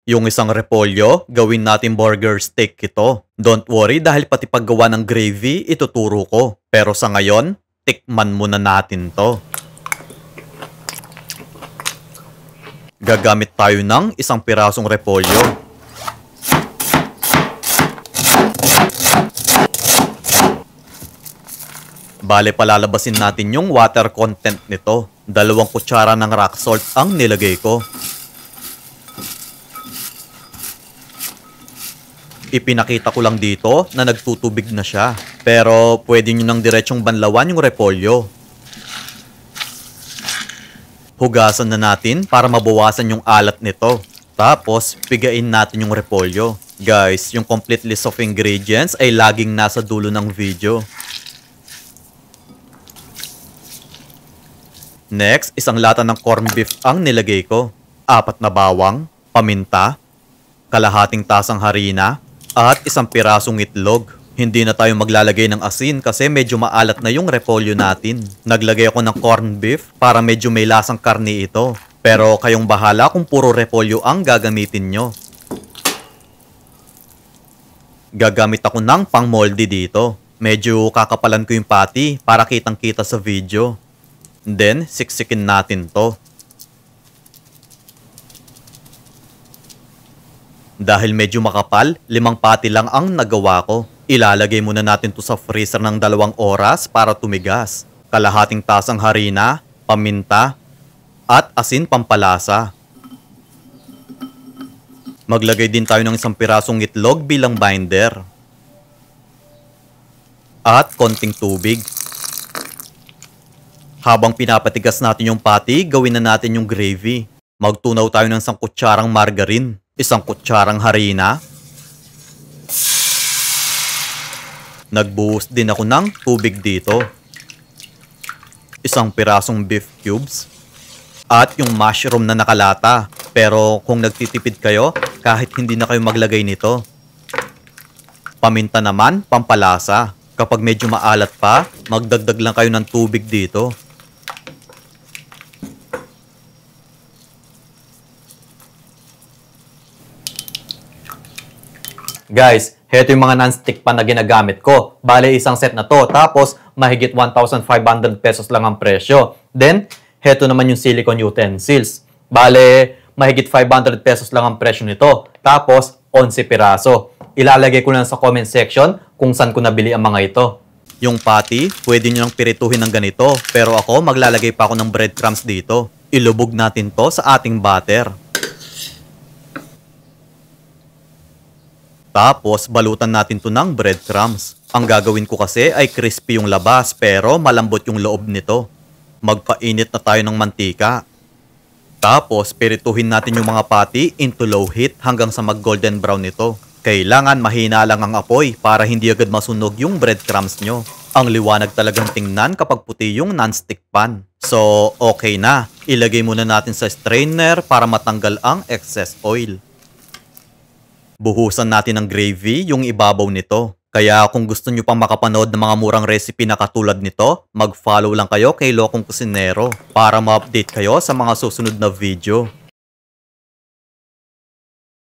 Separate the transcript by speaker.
Speaker 1: Yung isang repolyo, gawin natin burger steak ito. Don't worry dahil pati paggawa ng gravy ituturo ko. Pero sa ngayon, tikman muna natin to. Gagamit tayo ng isang pirasong repolyo. Bale palalabasin natin yung water content nito. 2 kutsara ng rock salt ang nilagay ko. Ipinakita ko lang dito na nagtutubig na siya. Pero pwede nyo nang diretsong banlawan yung repolyo. Hugasan na natin para mabawasan yung alat nito. Tapos, pigain natin yung repolyo. Guys, yung complete list of ingredients ay laging nasa dulo ng video. Next, isang lata ng corned beef ang nilagay ko. 4 na bawang, paminta, kalahating tasang harina, at isang pirasong itlog. Hindi na tayo maglalagay ng asin kasi medyo maalat na yung repolyo natin. Naglagay ako ng corned beef para medyo may lasang karne ito. Pero kayong bahala kung puro repolyo ang gagamitin nyo. Gagamit ako ng pang moldy dito. Medyo kakapalan ko yung patty para kitang kita sa video. Then, siksikin natin to. Dahil medyo makapal, 5 patty lang ang nagawa ko. Ilalagay muna natin to sa freezer ng 2 oras para tumigas. Kalahating tasang harina, paminta, at asin pampalasa. Maglagay din tayo ng isang pirasong itlog bilang binder. At konting tubig. Habang pinapatigas natin yung patty, gawin na natin yung gravy. Magtunaw tayo ng 1 kutsarang margarine. 1 kutsarang harina. Nagbuhos din ako ng tubig dito. 1 pirasong beef cubes. At yung mushroom na nakalata. Pero kung nagtitipid kayo, kahit hindi na kayo maglagay nito. Paminta naman, pampalasa. Kapag medyo maalat pa, magdagdag lang kayo ng tubig dito. Guys, heto yung mga non-stick pan na ginagamit ko. Bale, isang set na to. Tapos, mahigit 1,500 pesos lang ang presyo. Then, heto naman yung silicone utensils. Bale, mahigit 500 pesos lang ang presyo nito. Tapos, 11 piraso. Ilalagay ko lang sa comment section kung saan ko nabili ang mga ito. Yung patty, pwede nyo nang pirituhin ng ganito. Pero ako, maglalagay pa ako ng breadcrumbs dito. Ilubog natin to sa ating butter. Tapos, balutan natin to ng breadcrumbs. Ang gagawin ko kasi ay crispy yung labas pero malambot yung loob nito. Magpainit na tayo ng mantika. Tapos, pirituhin natin yung mga patty into low heat hanggang sa mag-golden brown ito. Kailangan mahina lang ang apoy para hindi agad masunog yung breadcrumbs nyo. Ang liwanag talagang tingnan kapag puti yung non-stick pan. So, okay na. Ilagay muna natin sa strainer para matanggal ang excess oil. Buhusan natin ng gravy yung ibabaw nito. Kaya kung gusto nyo pang makapanood ng mga murang recipe na katulad nito, mag-follow lang kayo kay Lokong Kusinero para ma-update kayo sa mga susunod na video.